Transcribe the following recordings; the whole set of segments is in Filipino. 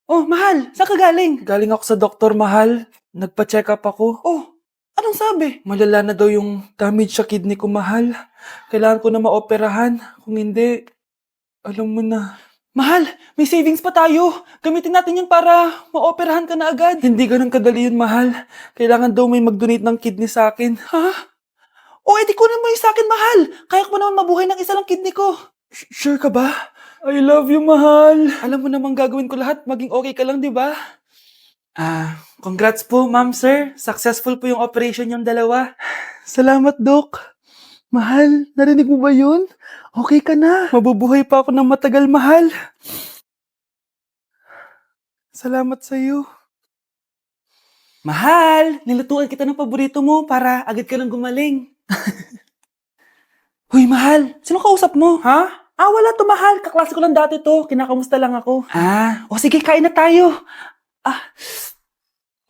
Oh, mahal, saan ka galing? Galing ako sa doktor, mahal. Nagpa-check up ako. Oh, anong sabi? Malala na daw yung damage sa kidney ko, mahal. Kailangan ko na maoperahan. Kung hindi, alam mo na. Mahal, may savings pa tayo. Gamitin natin yan para maoperahan ka na agad. Hindi ganun kadali yun, mahal. Kailangan daw may mag-donate ng kidney sa akin. Ha? O, edi kunin mo yung sa akin, mahal. Kaya ko pa naman mabuhay ng isa lang kidney ko. Sure ka ba? I love you, mahal. Alam mo namang gagawin ko lahat, maging okay ka lang, di ba? Congrats po, ma'am, sir. Successful po yung operation yung dalawa. Salamat, Dok. Mahal, narinig mo ba yun? Okay ka na. Mabubuhay pa ako ng matagal, mahal. Salamat sa'yo. Mahal, nilutuan kita ng paborito mo para agad ka nang gumaling. Hoy, mahal, sino kausap mo? Ha? Wala to, mahal. Kaklase ko lang dati to. Kinakamusta lang ako. O Sige, kain na tayo.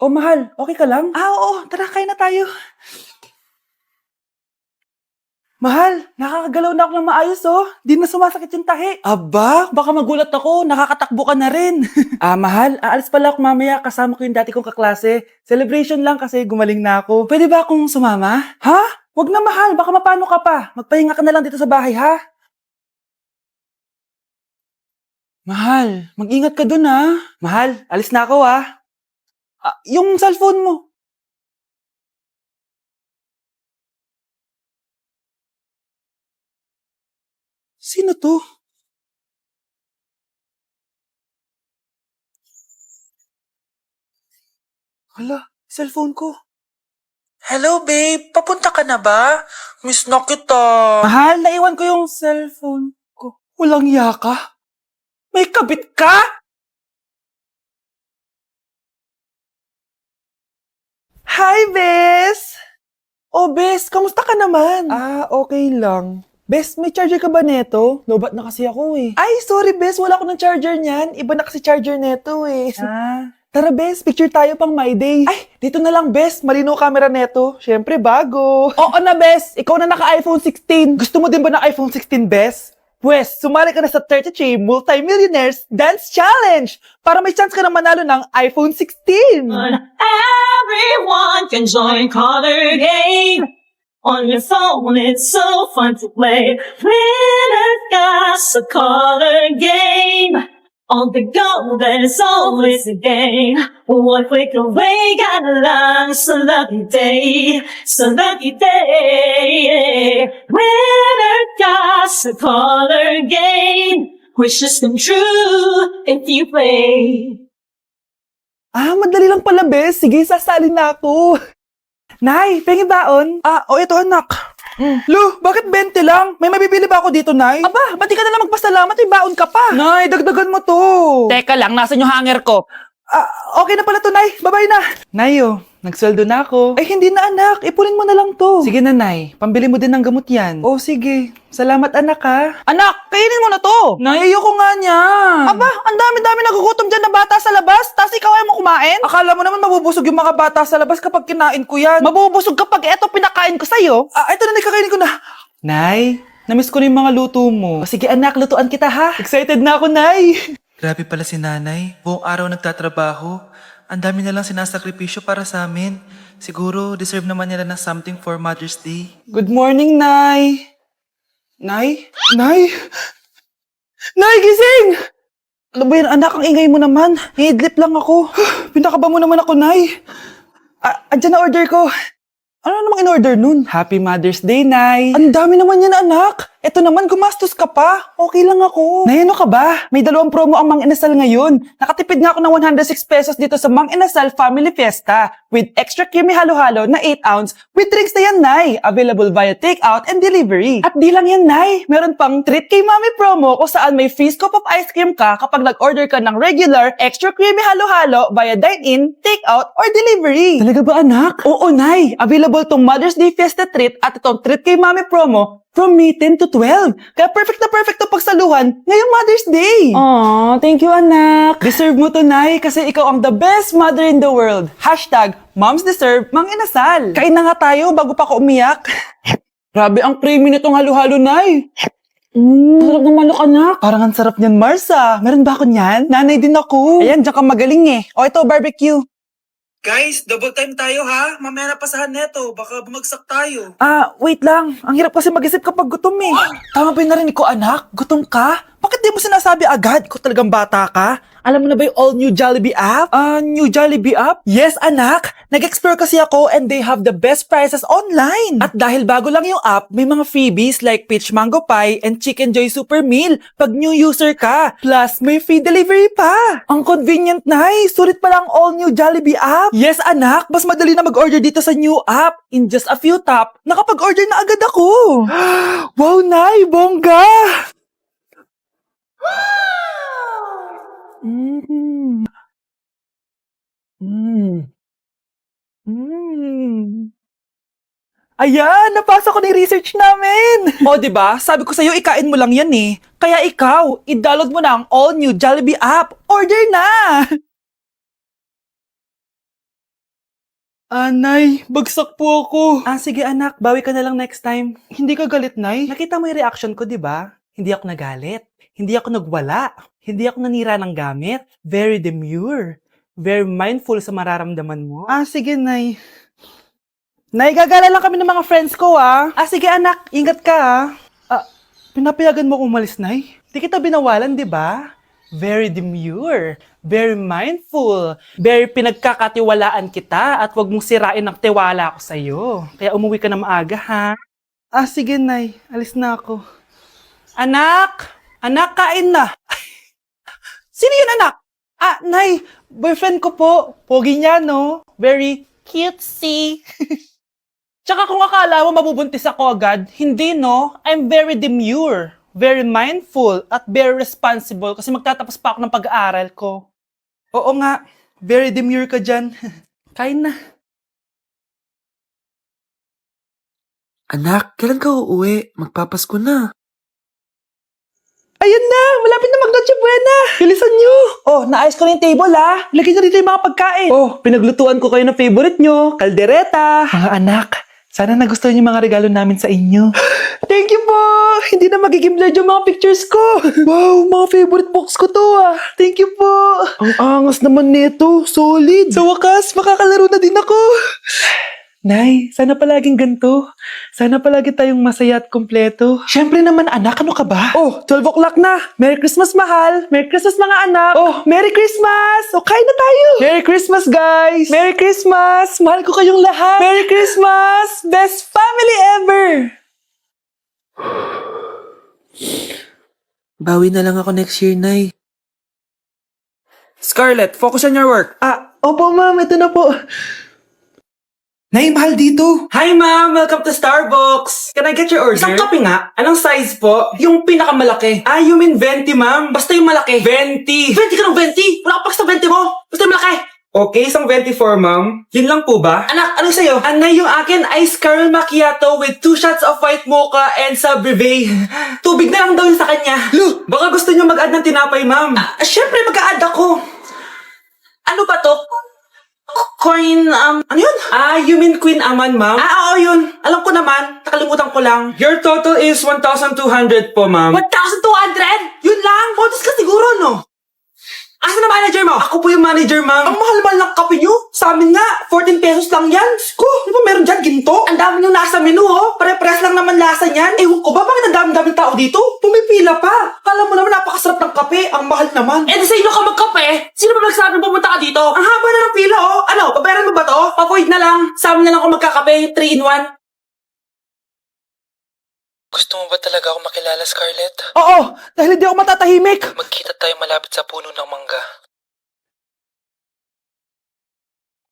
Mahal, okay ka lang? Oo, tara, kain na tayo. Mahal, nakakagalaw na ako ng maayos, oh. Di na sumasakit yung tahi. Aba, Baka magulat ako, nakakatakbo ka na rin. mahal, aalis pala ako mamaya. Kasama ko yung dati kong kaklase. Celebration lang kasi gumaling na ako. Pwede ba akong sumama? Ha? Wag na, mahal. Baka mapano ka pa. Magpahinga ka na lang dito sa bahay, ha? Mahal, mag-ingat ka dun, ha? Mahal, alis na ako, ha? Yung cellphone mo. Sino to? Hala, cellphone ko. Hello, babe. Papunta ka na ba? Miss na kita. Mahal, naiwan ko yung cellphone ko. Walang yaka. May kabit ka? Hi, Bes! Oh, Bes, kamusta ka naman? Okay lang. Bes, may charger ka ba neto? Lobat na kasi ako eh. Ay, sorry, Bes. Wala ko ng charger niyan. Iba na kasi charger neto eh. Tara, Bes. Picture tayo pang My Day. Ay, dito na lang, Bes. Malino camera neto. Siyempre, bago. Oo na, Bes. Ikaw na naka-iPhone 16. Gusto mo din ba ng iPhone 16, Bes? Pwes, sumali ka na sa 33 Multi-Millionaires Dance Challenge para may chance ka na manalo ng iPhone 16. Everyone can join Color Game. On your phone, it's so fun to play. Winner's got a Color Game. On the go, there's always a game. One click away, got a long, so lucky day. So lucky day. Winner got a Color Game. Wishes come true if you play. Madali lang pala, Bes. Sige, sasali na ako. Nay, pengi baon? Ito anak. Lu, bakit 20 lang? May mabibili ba ako dito, Nay? Aba, ba't di ka na lang magpasalamat? May baon ka pa. Nay, dagdagan mo to. Teka lang, nasan yung hanger ko? Okay na pala to, Nay. Babay na. Nay, nagsweldo na ako. Ay, hindi na, anak. Ipunin mo na lang to. Sige na, Nay. Pambili mo din ng gamot yan. Sige. Salamat, anak, ha. Anak, kainin mo na to! Nay, ayoko nga niya. Aba, ang dami-dami nagugutom dyan na bata sa labas, tas ikaw ay mo kumain? Akala mo naman mabubusog yung mga bata sa labas kapag kinain ko yan. Mabubusog kapag eto pinakain ko sa'yo? Ito na, kakainin ko na. Nay, namiss ko na yung mga luto mo. Sige anak, lutuan kita ha. Excited na ako, Nay. Grabe pala si nanay. Buong araw nagtatrabaho. Ang dami na lang sinasakripisyo para sa amin. Siguro, deserve naman nila ng something for Mother's Day. Good morning, Nay. Nay? Nay? Nay, gising! Ano ba yan, anak? Ang ingay mo naman. Hidlip lang ako. Pinakaba mo naman ako, Nay. Andyan na order ko. Ano namang in-order nun? Happy Mother's Day, Nay! Ang dami naman yan, anak. Eto naman, gumastos ka pa. Okay lang ako. Nay, ano ka ba? May 2 promo ang Mang Inasal ngayon. Nakatipid nga ako ng 106 pesos dito sa Mang Inasal Family Fiesta with extra creamy halo-halo na 8 ounce with drinks na yan, Nay. Available via takeout and delivery. At di lang yan, Nay. Meron pang Treat Kay Mami promo kung saan may free scoop of ice cream ka kapag nag-order ka ng regular extra creamy halo-halo via dine-in, takeout, or delivery. Talaga ba, anak? Oo, Nay. Available tong Mother's Day Fiesta Treat at itong Treat Kay Mami promo from May 10 to 12. Kaya perfect na perfect to pagsaluhan ngayong Mother's Day. Aw, thank you, anak. Deserve mo to, Nay, kasi ikaw ang the best mother in the world. #Moms deserve Mang Inasal. Kain na nga tayo bago pa ako umiyak. Grabe ang creamy nitong halo-halo, Nay. Sarap ng manok, anak. Parang ang sarap niyan, Marsa. Meron ba ako niyan? Nanay din ako. Ayan, diyan ka magaling eh. O ito, barbecue. Guys, double time tayo ha. Mamaya na pasahan neto. Baka bumagsak tayo. Wait lang. Ang hirap kasi mag-isip kapag gutom eh. Tama ba yung narinig ko, anak? Gutom ka? Bakit di mo sinasabi agad? Ikaw talagang bata ka? Alam mo na ba yung all new Jollibee app? New Jollibee app? Yes, anak. Nag-explore kasi ako and they have the best prices online. At dahil bago lang yung app, may mga freebies like peach mango pie and chicken joy super meal pag new user ka. Plus, may free delivery pa. Ang convenient, Nay. Sulit pala ang all new Jollibee app. Yes, anak. Mas madali na mag-order dito sa new app. In just a few tap, nakapag-order na agad ako. Wow, Nay. Bongga. Mm. Mm. Mm. Ayan, napasa ko na yung research namin. O, diba? Sabi ko sa'yo, ikain mo lang yan eh. Kaya ikaw, i-download mo na ang all-new Jollibee app. Order na! Nay, bagsak po ako. Sige anak, bawi ka na lang next time. Hindi ka galit, Nay? Nakita mo yung reaction ko, diba? Hindi ako nagalit. Hindi ako nagwala. Hindi ako nanira ng gamit. Very demure. Very mindful sa mararamdaman mo. Sige, Nay. Nay, gagala lang kami ng mga friends ko, sige, anak. Ingat ka, pinapayagan mo kong umalis, Nay? Di kita binawalan, di ba? Very demure. Very mindful. Very pinagkakatiwalaan kita at wag mong sirain ang tiwala ko sa'yo. Kaya umuwi ka na maaga, ha? Sige, Nay. Alis na ako. Anak! Anak, kain na! Sino yun, anak? Nay, boyfriend ko po. Pogi niya, no? Very cutesy. Tsaka kung akala mo mabubuntis ako agad, hindi, no? I'm very demure, very mindful, at very responsible kasi magtatapos pa ako ng pag-aaral ko. Oo nga, very demure ka dyan. Kain na. Anak, kailan ka uuwi? Magpapasko na. Ayun na! Malapit na mag-Noche Buena! Bilisan nyo! Naayos ko na yung table, Lagyan nyo dito yung mga pagkain. Pinaglutuan ko kayo ng favorite nyo, kaldereta. Mga anak, sana nagustuhan yung mga regalo namin sa inyo. Thank you po! Hindi na magiging blurred yung mga pictures ko. Wow, mga favorite box ko to, Thank you po! Ang angas naman nito, solid. Sa wakas, makakalaro na din ako. Nay, sana palaging ganito. Sana palagi tayong masaya at kompleto. Siyempre naman anak, ano ka ba? 12 o'clock na. Merry Christmas, mahal. Merry Christmas, mga anak. Merry Christmas! Kain na tayo. Merry Christmas, guys. Merry Christmas. Mahal ko kayong lahat. Merry Christmas. Best family ever. Bawi na lang ako next year, Nay. Scarlett, focus on your work. Opo, ma'am. Ito na po. Nay, mahal dito. Hi, ma'am. Welcome to Starbucks. Can I get your order? Isang kape nga. Anong size po? Yung pinakamalaki. You mean 20, ma'am? Basta yung malaki. 20. 20 ka ng 20? Wala ka pa sa 20 mo. Basta yung malaki. Okay, isang 24, ma'am. Yun lang po ba? Anak, ano sa'yo? Anay, yung akin, ice caramel macchiato with 2 shots of white mocha and sa brevet. Tubig na lang daw yun sa kanya. Lu, baka gusto niyo mag-add ng tinapay, ma'am. Syempre, mag-a-add ako. Ano ba to? Coin, ano yun? You mean Queen Aman, ma'am? Oo, yun. Alam ko naman. Nakalimutan ko lang. Your total is 1,200 po, ma'am. 1,200? Yun lang? Bonus ka siguro, no? Asa na manager mo? Ako po yung manager, ma'am. Ang mahal-mahal ng kape nyo. Sa amin nga, 14 pesos lang yan. Sko, di ba meron dyan ginto? Ang dami yung nasa menu, Pare-pares lang naman lasa niyan. Ewan ko ba, bakit ang dami-daming tao dito? Pumipila pa. Kala mo naman napakasarap ng kape. Ang mahal naman. Di sa inyo ka magkape? Sino ba nagsabi pumunta ka dito? Ang haba na ng pila, Ano, pabayaran mo ba to? Pa-void na lang. Sa amin na lang ako magkakape. 3-in-1. Gusto mo ba talaga ako makilala, Scarlett? Oo, dahil hindi ako matatahimik. Magkita tayo malapit sa puno ng mangga.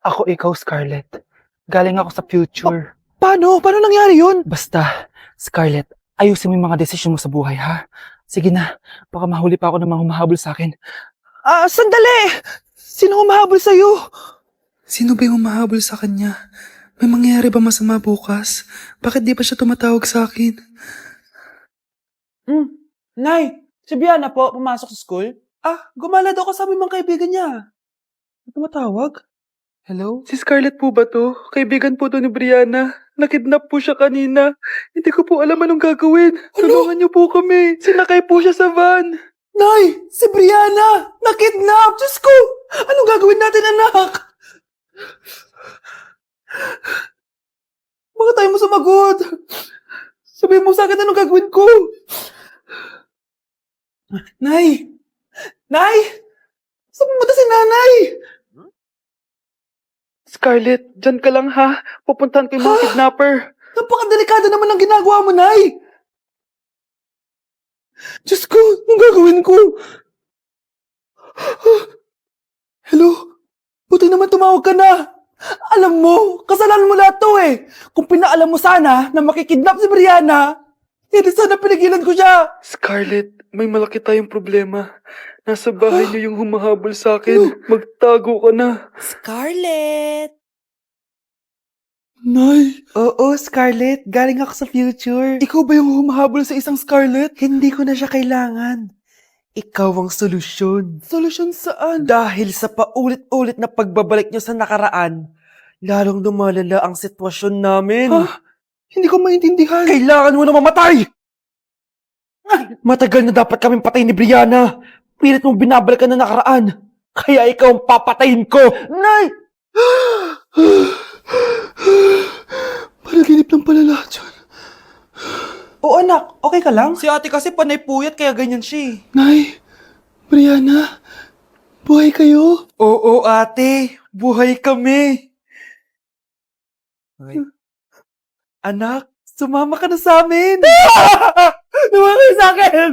Ako ikaw, Scarlett. Galing ako sa future. Paano? Paano nangyari yun? Basta, Scarlett, ayusin mo yung mga desisyon mo sa buhay, ha? Sige na, baka mahuli pa ako ng mga humahabol sa akin. Sandali! Sino humahabol sa'yo? Sino ba yung humahabol sa kanya? May mangyayari ba masama bukas? Bakit di pa siya tumatawag sa akin? Nay, si Biana po, pumasok sa school? Gumala daw kasama yung mga kaibigan niya. Tumatawag? Hello? Si Scarlett po ba to? Kaibigan po to ni Brianna. Nakidnap po siya kanina. Hindi ko po alam anong gagawin. Tulungan niyo po kami. Sinakay po siya sa van. Nay! Si Brianna! Nakidnap! Diyos ko! Anong gagawin natin, anak? Bakit tayo mo sumagot? Sabihin mo sa akin anong gagawin ko? Nay! Nay! Saan pumunta si nanay? Scarlett, dyan ka lang ha. Pupuntahan ko yung mga kidnapper. Napakadelikado naman ang ginagawa mo, Nay! Diyos ko, anong gagawin ko? Hello? Buti naman tumawag ka na. Alam mo, kasalanan mo lahat to eh. Kung pinaalam mo sana na makikidnap si Brianna, hindi sana pinigilan ko siya. Scarlett, may malaki tayong problema. Nasa bahay niyo yung humahabol sa akin. Magtago ka na. Scarlett! Nay! Oo, Scarlett. Galing ako sa future. Ikaw ba yung humahabol sa isang Scarlett? Hindi ko na siya kailangan. Ikaw ang solusyon. Solusyon saan? Dahil sa paulit-ulit na pagbabalik niyo sa nakaraan, lalong lumalala ang sitwasyon namin. Ha? Hindi ko maintindihan. Kailangan mo na mamatay! Matagal na dapat kaming patay ni Brianna. Pilit mong binabalikan na nakaraan. Kaya ikaw ang papatayin ko. Nay! Panaginip lang pala lahat yun. Oo anak, okay ka lang? Si ate kasi panay puyat kaya ganyan siya eh. Nay, Brianna, buhay kayo? Oo ate, buhay kami. Okay. Anak, sumama ka na sa amin. Sumama ka sa akin.